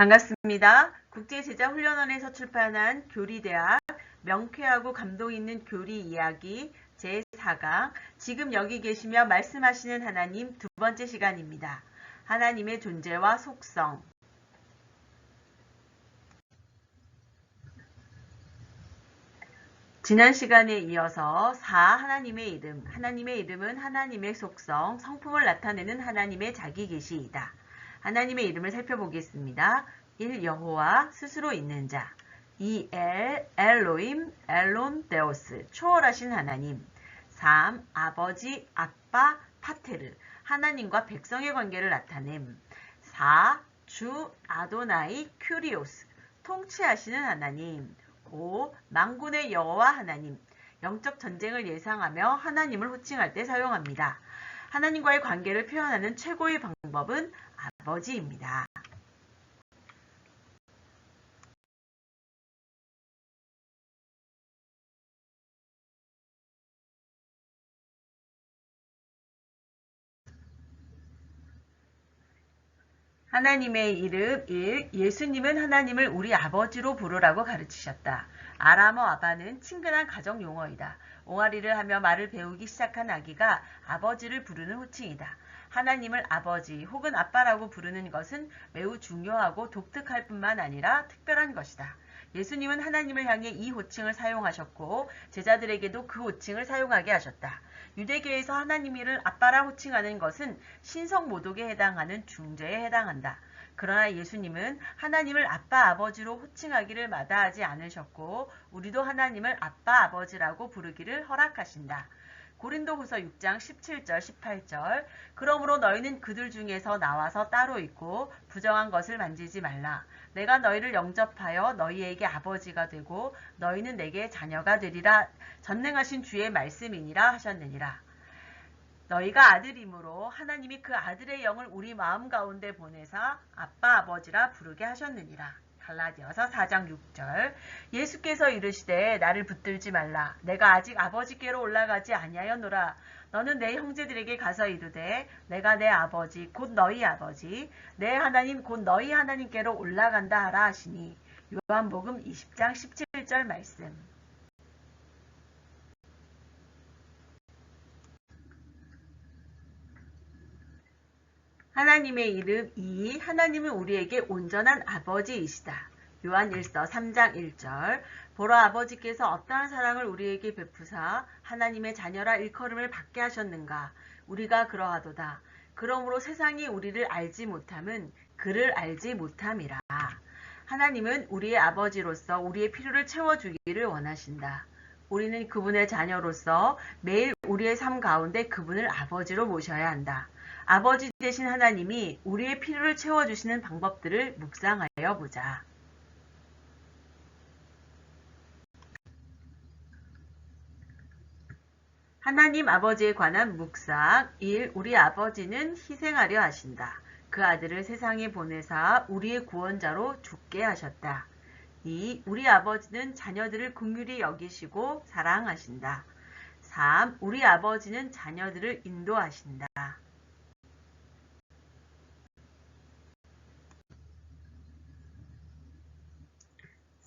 반갑습니다. 국제제자훈련원에서 출판한 교리대학 명쾌하고 감동 있는 교리 이야기 제4강 지금 여기 계시며 말씀하시는 하나님 두 번째 시간입니다. 하나님의 존재와 속성. 지난 시간에 이어서 4. 하나님의 이름. 하나님의 이름은 하나님의 속성, 성품을 나타내는 하나님의 자기계시이다. 하나님의 이름을 살펴보겠습니다. 1. 여호와, 스스로 있는 자. 2. 엘로임, 엘론 데오스, 초월하신 하나님. 3. 아버지, 아빠, 파테르, 하나님과 백성의 관계를 나타냄. 4. 주, 아도나이, 큐리오스, 통치하시는 하나님. 5. 만군의 여호와 하나님, 영적 전쟁을 예상하며 하나님을 호칭할 때 사용합니다. 하나님과의 관계를 표현하는 최고의 방법은 아버지입니다. 하나님의 이름 1. 예수님은 하나님을 우리 아버지로 부르라고 가르치셨다. 아람어 아바는 친근한 가정 용어이다. 옹알이를 하며 말을 배우기 시작한 아기가 아버지를 부르는 호칭이다. 하나님을 아버지 혹은 아빠라고 부르는 것은 매우 중요하고 독특할 뿐만 아니라 특별한 것이다. 예수님은 하나님을 향해 이 호칭을 사용하셨고 제자들에게도 그 호칭을 사용하게 하셨다. 유대교에서 하나님을 아빠라 호칭하는 것은 신성모독에 해당하는 중죄에 해당한다. 그러나 예수님은 하나님을 아빠 아버지로 호칭하기를 마다하지 않으셨고 우리도 하나님을 아빠 아버지라고 부르기를 허락하신다. 고린도후서 6장 17절 18절 그러므로 너희는 그들 중에서 나와서 따로 있고 부정한 것을 만지지 말라. 내가 너희를 영접하여 너희에게 아버지가 되고 너희는 내게 자녀가 되리라. 전능하신 주의 말씀이니라 하셨느니라. 너희가 아들이므로 하나님이 그 아들의 영을 우리 마음 가운데 보내사 아빠 아버지라 부르게 하셨느니라. 갈라디아서 4장 6절 예수께서 이르시되 나를 붙들지 말라. 내가 아직 아버지께로 올라가지 아니하였노라. 너는 내 형제들에게 가서 이르되 내가 내 아버지 곧 너희 아버지 내 하나님 곧 너희 하나님께로 올라간다 하라 하시니. 요한복음 20장 17절 말씀. 하나님의 이름 2. 하나님은 우리에게 온전한 아버지이시다. 요한일서 3장 1절 보라 아버지께서 어떠한 사랑을 우리에게 베푸사 하나님의 자녀라 일컬음을 받게 하셨는가. 우리가 그러하도다. 그러므로 세상이 우리를 알지 못함은 그를 알지 못함이라. 하나님은 우리의 아버지로서 우리의 필요를 채워주기를 원하신다. 우리는 그분의 자녀로서 매일 우리의 삶 가운데 그분을 아버지로 모셔야 한다. 아버지 되신 하나님이 우리의 필요를 채워주시는 방법들을 묵상하여 보자. 하나님 아버지에 관한 묵상 1. 우리 아버지는 희생하려 하신다. 그 아들을 세상에 보내사 우리의 구원자로 죽게 하셨다. 2. 우리 아버지는 자녀들을 긍휼히 여기시고 사랑하신다. 3. 우리 아버지는 자녀들을 인도하신다.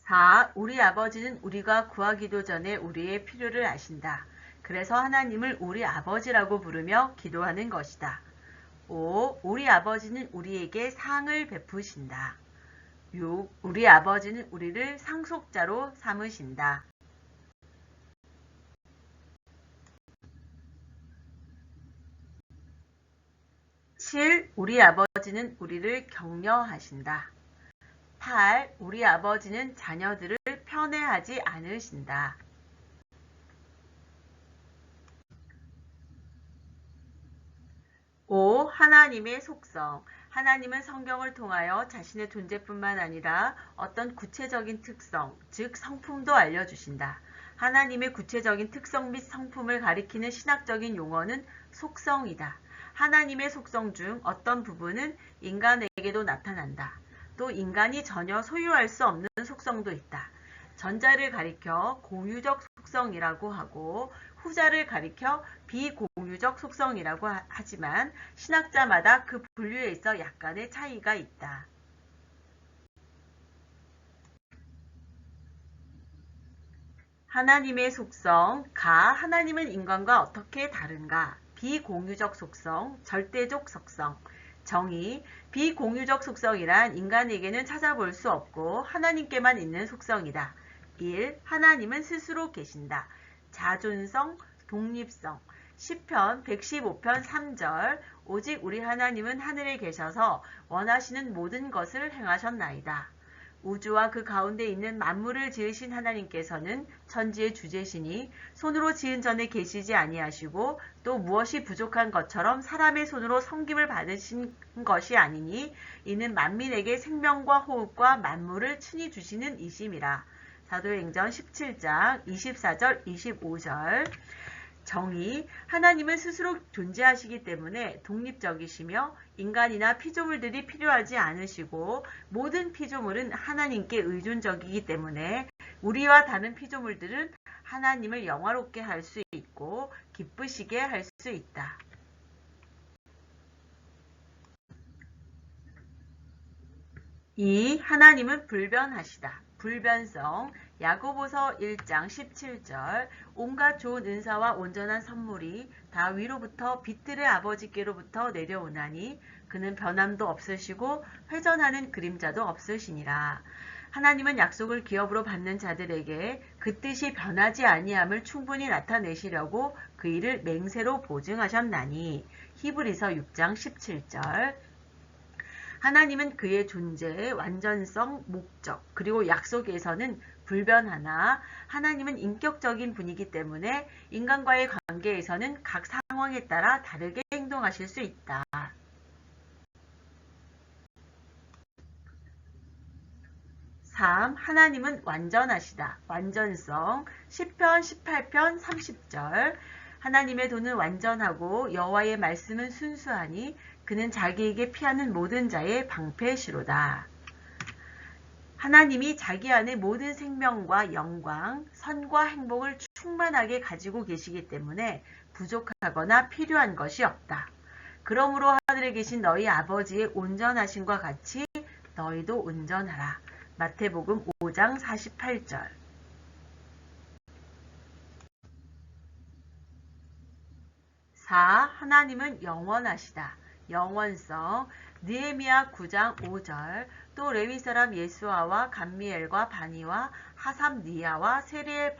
4. 우리 아버지는 우리가 구하기도 전에 우리의 필요를 아신다. 그래서 하나님을 우리 아버지라고 부르며 기도하는 것이다. 5. 우리 아버지는 우리에게 상을 베푸신다. 6. 우리 아버지는 우리를 상속자로 삼으신다. 7. 우리 아버지는 우리를 격려하신다. 8. 우리 아버지는 자녀들을 편애하지 않으신다. 5. 하나님의 속성. 하나님은 성경을 통하여 자신의 존재뿐만 아니라 어떤 구체적인 특성, 즉 성품도 알려주신다. 하나님의 구체적인 특성 및 성품을 가리키는 신학적인 용어는 속성이다. 하나님의 속성 중 어떤 부분은 인간에게도 나타난다. 또 인간이 전혀 소유할 수 없는 속성도 있다. 전자를 가리켜 공유적 속성이라고 하고 후자를 가리켜 비공유적 속성이라고 하지만 신학자마다 그 분류에 있어 약간의 차이가 있다. 하나님의 속성, 하나님은 인간과 어떻게 다른가? 비공유적 속성, 절대적 속성. 정의, 비공유적 속성이란 인간에게는 찾아볼 수 없고 하나님께만 있는 속성이다. 1. 하나님은 스스로 계신다. 자존성, 독립성. 시편 115편 3절 오직 우리 하나님은 하늘에 계셔서 원하시는 모든 것을 행하셨나이다. 우주와 그 가운데 있는 만물을 지으신 하나님께서는 천지의 주제시니 손으로 지은 전에 계시지 아니하시고 또 무엇이 부족한 것처럼 사람의 손으로 섬김을 받으신 것이 아니니 이는 만민에게 생명과 호흡과 만물을 친히 주시는 이심이라. 사도행전 17장 24절 25절. 정의, 하나님은 스스로 존재하시기 때문에 독립적이시며 인간이나 피조물들이 필요하지 않으시고 모든 피조물은 하나님께 의존적이기 때문에 우리와 다른 피조물들은 하나님을 영화롭게 할 수 있고 기쁘시게 할 수 있다. 2. 하나님은 불변하시다. 불변성, 야고보서 1장 17절 온갖 좋은 은사와 온전한 선물이 다 위로부터 빛들의 아버지께로부터 내려오나니 그는 변함도 없으시고 회전하는 그림자도 없으시니라. 하나님은 약속을 기업으로 받는 자들에게 그 뜻이 변하지 아니함을 충분히 나타내시려고 그 일을 맹세로 보증하셨나니. 히브리서 6장 17절. 하나님은 그의 존재, 완전성, 목적, 그리고 약속에서는 불변하나 하나님은 인격적인 분이기 때문에 인간과의 관계에서는 각 상황에 따라 다르게 행동하실 수 있다. 3. 하나님은 완전하시다. 완전성, 시편 18편 30절 하나님의 도는 완전하고 여호와의 말씀은 순수하니 그는 자기에게 피하는 모든 자의 방패시로다. 하나님이 자기 안에 모든 생명과 영광, 선과 행복을 충만하게 가지고 계시기 때문에 부족하거나 필요한 것이 없다. 그러므로 하늘에 계신 너희 아버지의 온전하심과 같이 너희도 온전하라. 마태복음 5장 48절. 4. 하나님은 영원하시다. 영원성, 느헤미야 9장 5절, 또 레위 사람 예수아와 감미엘과 바니와 하삼니아와 세리엘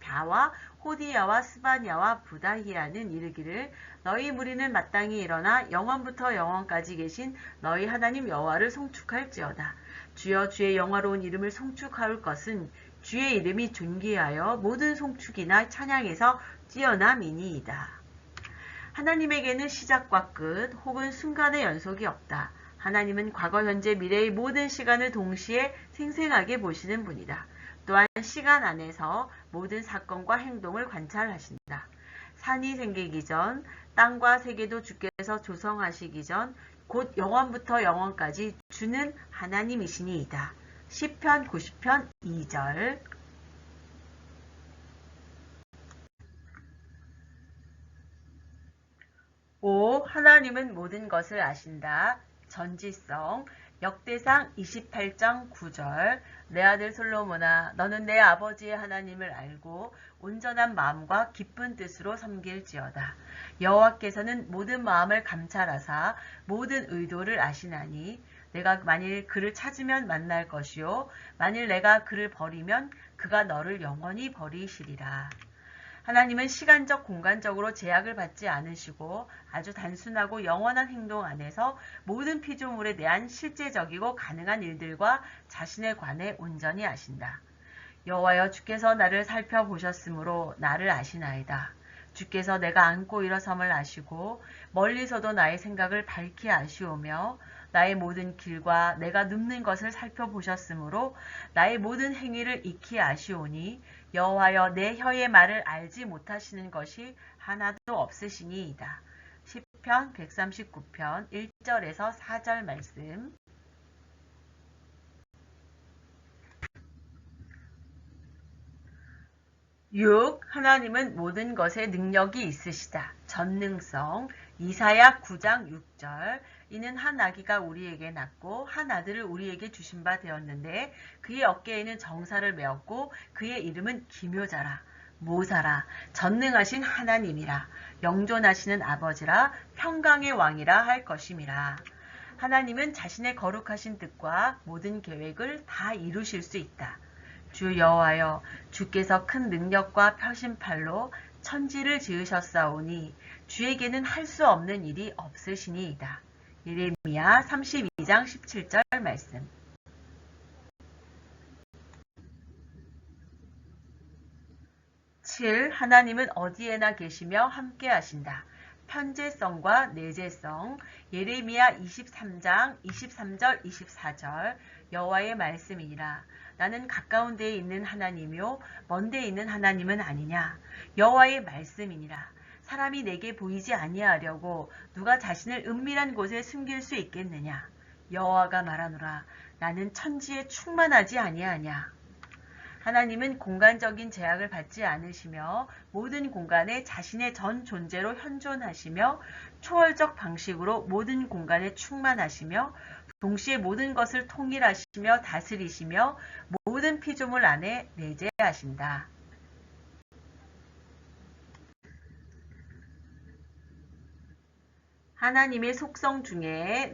벼와 호디야와 스바냐와 부다히라는 이르기를 너희 무리는 마땅히 일어나 영원부터 영원까지 계신 너희 하나님 여호와를 송축할지어다. 주여 주의 영화로운 이름을 송축할 것은 주의 이름이 존귀하여 모든 송축이나 찬양에서 뛰어남이니이다. 하나님에게는 시작과 끝 혹은 순간의 연속이 없다. 하나님은 과거, 현재, 미래의 모든 시간을 동시에 생생하게 보시는 분이다. 또한 시간 안에서 모든 사건과 행동을 관찰하신다. 산이 생기기 전, 땅과 세계도 주께서 조성하시기 전, 곧 영원부터 영원까지 주는 하나님이시니이다. 시편 90편 2절. 5. 하나님은 모든 것을 아신다. 전지성, 역대상 28장 9절 내 아들 솔로몬아 너는 내 아버지의 하나님을 알고 온전한 마음과 기쁜 뜻으로 섬길지어다. 여호와께서는 모든 마음을 감찰하사 모든 의도를 아시나니 내가 만일 그를 찾으면 만날 것이요 만일 내가 그를 버리면 그가 너를 영원히 버리시리라. 하나님은 시간적, 공간적으로 제약을 받지 않으시고 아주 단순하고 영원한 행동 안에서 모든 피조물에 대한 실제적이고 가능한 일들과 자신에 관해 온전히 아신다. 여호와여 주께서 나를 살펴보셨으므로 나를 아시나이다. 주께서 내가 앉고 일어섬을 아시고 멀리서도 나의 생각을 밝히 아시오며 나의 모든 길과 내가 눕는 것을 살펴보셨으므로 나의 모든 행위를 익히 아시오니 여호와여 내 혀의 말을 알지 못하시는 것이 하나도 없으시니이다. 시편 139편 1절에서 4절 말씀. 6. 하나님은 모든 것에 능력이 있으시다. 전능성, 이사야 9장 6절 이는 한 아기가 우리에게 낳고 한 아들을 우리에게 주신 바 되었는데 그의 어깨에는 정사를 메었고 그의 이름은 기묘자라 모사라 전능하신 하나님이라 영존하시는 아버지라 평강의 왕이라 할 것임이라. 하나님은 자신의 거룩하신 뜻과 모든 계획을 다 이루실 수 있다. 주 여호와여 주께서 큰 능력과 펴신 팔로 천지를 지으셨사오니 주에게는 할 수 없는 일이 없으시니이다. 예레미야 32장 17절 말씀. 7. 하나님은 어디에나 계시며 함께 하신다. 편재성과 내재성. 예레미야 23장 23절 24절 여호와의 말씀이니라. 나는 가까운 데에 있는 하나님이요 먼 데에 있는 하나님은 아니냐. 여호와의 말씀이니라. 사람이 내게 보이지 아니하려고 누가 자신을 은밀한 곳에 숨길 수 있겠느냐. 여호와가 말하노라. 나는 천지에 충만하지 아니하냐. 하나님은 공간적인 제약을 받지 않으시며 모든 공간에 자신의 전 존재로 현존하시며 초월적 방식으로 모든 공간에 충만하시며 동시에 모든 것을 통일하시며 다스리시며 모든 피조물 안에 내재하신다. 하나님의 속성 중에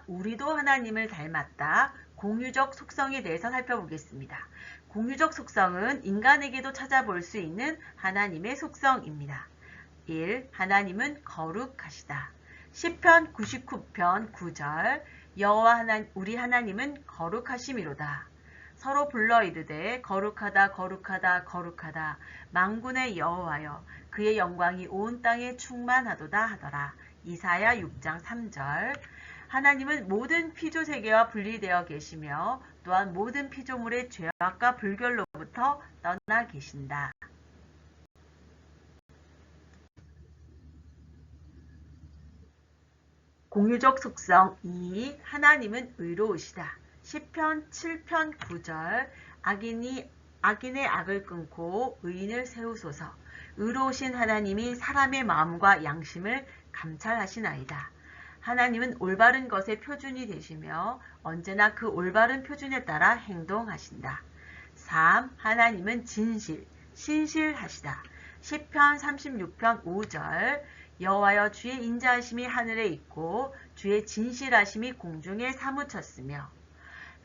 우리도 하나님을 닮았다. 공유적 속성에 대해서 살펴보겠습니다. 공유적 속성은 인간에게도 찾아볼 수 있는 하나님의 속성입니다. 1. 하나님은 거룩하시다. 시편 99편 9절 여호와 우리 하나님은 거룩하심이로다. 서로 불러 이르되 거룩하다 거룩하다 거룩하다 만군의 여호와여 그의 영광이 온 땅에 충만하도다 하더라. 이사야 6장 3절 하나님은 모든 피조 세계와 분리되어 계시며 또한 모든 피조물의 죄악과 불결로부터 떠나 계신다. 공유적 속성 2. 하나님은 의로우시다. 시편 7편 9절 악인의 악을 끊고 의인을 세우소서. 의로우신 하나님이 사람의 마음과 양심을 감찰하시나이다. 하나님은 올바른 것의 표준이 되시며 언제나 그 올바른 표준에 따라 행동하신다. 3. 하나님은 신실하시다. 시편 36편 5절 여호와여 주의 인자하심이 하늘에 있고 주의 진실하심이 공중에 사무쳤으며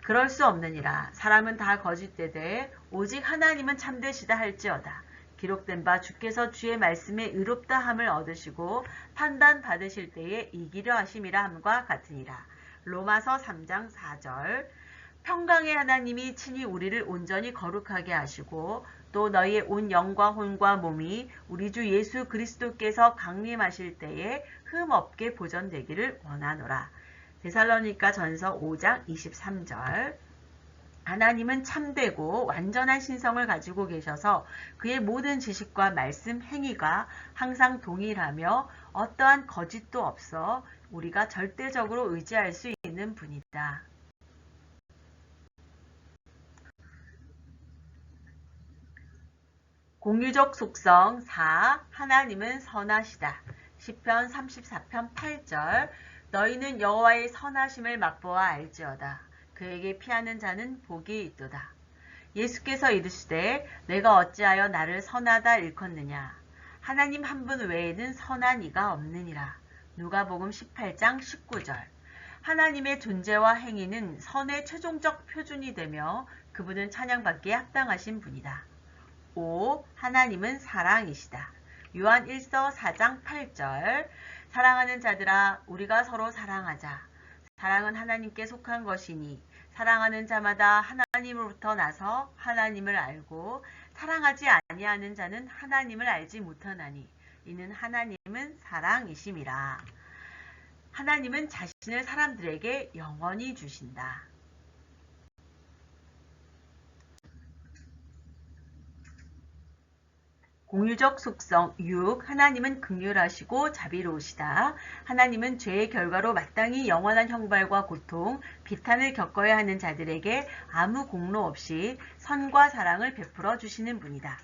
그럴 수 없느니라. 사람은 다 거짓되되 오직 하나님은 참되시다 할지어다. 기록된 바 주께서 주의 말씀에 의롭다함을 얻으시고 판단받으실 때에 이기려 하심이라 함과 같으니라. 로마서 3장 4절 평강의 하나님이 친히 우리를 온전히 거룩하게 하시고 또 너희의 온 영과 혼과 몸이 우리 주 예수 그리스도께서 강림하실 때에 흠없게 보존되기를 원하노라. 데살로니가 전서 5장 23절 하나님은 참되고 완전한 신성을 가지고 계셔서 그의 모든 지식과 말씀, 행위가 항상 동일하며 어떠한 거짓도 없어 우리가 절대적으로 의지할 수 있는 분이다. 공유적 속성 4. 하나님은 선하시다. 시편 34편 8절 너희는 여호와의 선하심을 맛보아 알지어다. 그에게 피하는 자는 복이 있도다. 예수께서 이르시되 내가 어찌하여 나를 선하다 일컫느냐. 하나님 한 분 외에는 선한 이가 없느니라. 누가복음 18장 19절 하나님의 존재와 행위는 선의 최종적 표준이 되며 그분은 찬양받기에 합당하신 분이다. 5. 하나님은 사랑이시다. 요한 1서 4장 8절 사랑하는 자들아 우리가 서로 사랑하자. 사랑은 하나님께 속한 것이니 사랑하는 자마다 하나님으로부터 나서 하나님을 알고 사랑하지 아니하는 자는 하나님을 알지 못하나니 이는 하나님은 사랑이심이라. 하나님은 자신을 사람들에게 영원히 주신다. 공유적 속성 6. 하나님은 긍휼하시고 자비로우시다. 하나님은 죄의 결과로 마땅히 영원한 형벌과 고통, 비탄을 겪어야 하는 자들에게 아무 공로 없이 선과 사랑을 베풀어 주시는 분이다.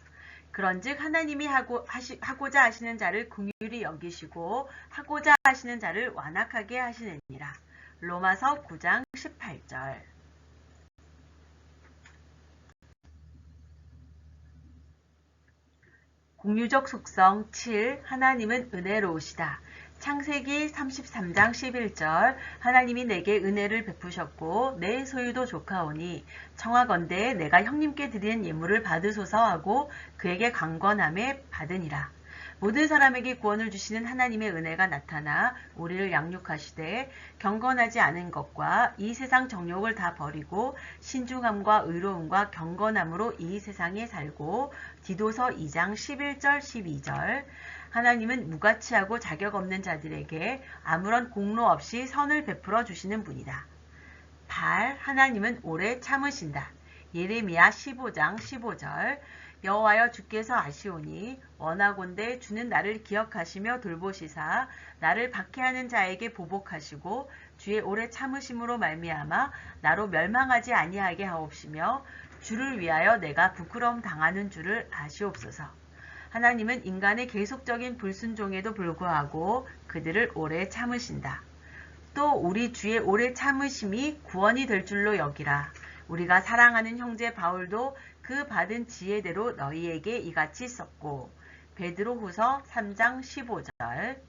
그런즉 하나님이 하고자 하시는 자를 긍휼히 여기시고 하고자 하시는 자를 완악하게 하시느니라. 로마서 9장 18절. 공유적 속성 7. 하나님은 은혜로우시다. 창세기 33장 11절. 하나님이 내게 은혜를 베푸셨고 내 소유도 조카오니 청하건대 내가 형님께 드리는 예물을 받으소서 하고 그에게 강권함에 받으니라. 모든 사람에게 구원을 주시는 하나님의 은혜가 나타나 우리를 양육하시되 경건하지 않은 것과 이 세상 정욕을 다 버리고 신중함과 의로움과 경건함으로 이 세상에 살고 디도서 2장 11절 12절. 하나님은 무가치하고 자격 없는 자들에게 아무런 공로 없이 선을 베풀어 주시는 분이다. 8. 하나님은 오래 참으신다. 예레미야 15장 15절. 여호와여 주께서 아시오니 원하건대 주는 나를 기억하시며 돌보시사 나를 박해하는 자에게 보복하시고 주의 오래 참으심으로 말미암아 나로 멸망하지 아니하게 하옵시며 주를 위하여 내가 부끄러움 당하는 줄을 아시옵소서. 하나님은 인간의 계속적인 불순종에도 불구하고 그들을 오래 참으신다. 또 우리 주의 오래 참으심이 구원이 될 줄로 여기라. 우리가 사랑하는 형제 바울도 그 받은 지혜대로 너희에게 이같이 썼고 베드로후서 3장 15절.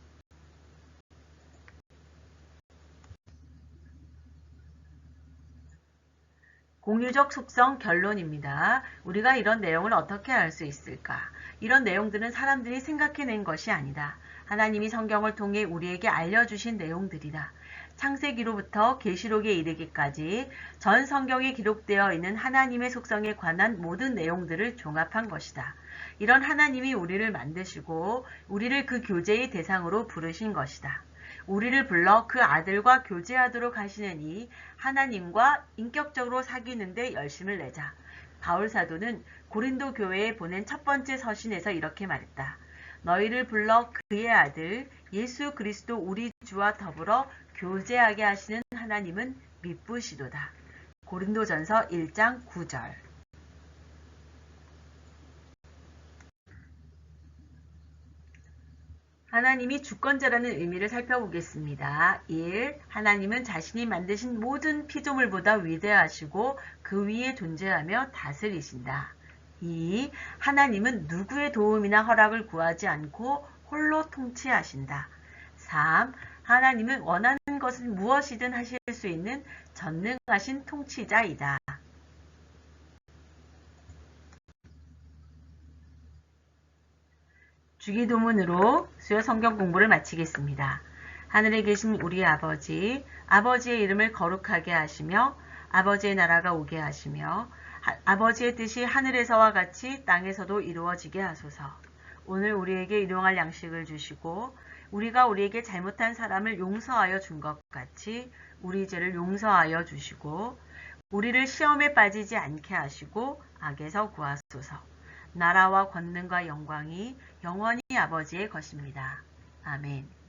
공유적 속성 결론입니다. 우리가 이런 내용을 어떻게 알 수 있을까? 이런 내용들은 사람들이 생각해낸 것이 아니다. 하나님이 성경을 통해 우리에게 알려주신 내용들이다. 창세기로부터 계시록에 이르기까지 전 성경에 기록되어 있는 하나님의 속성에 관한 모든 내용들을 종합한 것이다. 이런 하나님이 우리를 만드시고 우리를 그 교제의 대상으로 부르신 것이다. 우리를 불러 그 아들과 교제하도록 하시느니 하나님과 인격적으로 사귀는 데 열심을 내자. 바울 사도는 고린도 교회에 보낸 첫 번째 서신에서 이렇게 말했다. 너희를 불러 그의 아들 예수 그리스도 우리 주와 더불어 교제하게 하시는 하나님은 미쁘시도다. 고린도전서 1장 9절. 하나님이 주권자라는 의미를 살펴보겠습니다. 1. 하나님은 자신이 만드신 모든 피조물보다 위대하시고 그 위에 존재하며 다스리신다. 2. 하나님은 누구의 도움이나 허락을 구하지 않고 홀로 통치하신다. 3. 하나님은 원하는 것은 무엇이든 하실 수 있는 전능하신 통치자이다. 주기도문으로 수요 성경 공부를 마치겠습니다. 하늘에 계신 우리 아버지, 아버지의 이름을 거룩하게 하시며 아버지의 나라가 오게 하시며 아버지의 뜻이 하늘에서와 같이 땅에서도 이루어지게 하소서. 오늘 우리에게 일용할 양식을 주시고 우리가 우리에게 잘못한 사람을 용서하여 준 것 같이 우리 죄를 용서하여 주시고 우리를 시험에 빠지지 않게 하시고 악에서 구하소서. 나라와 권능과 영광이 영원히 아버지의 것입니다. 아멘.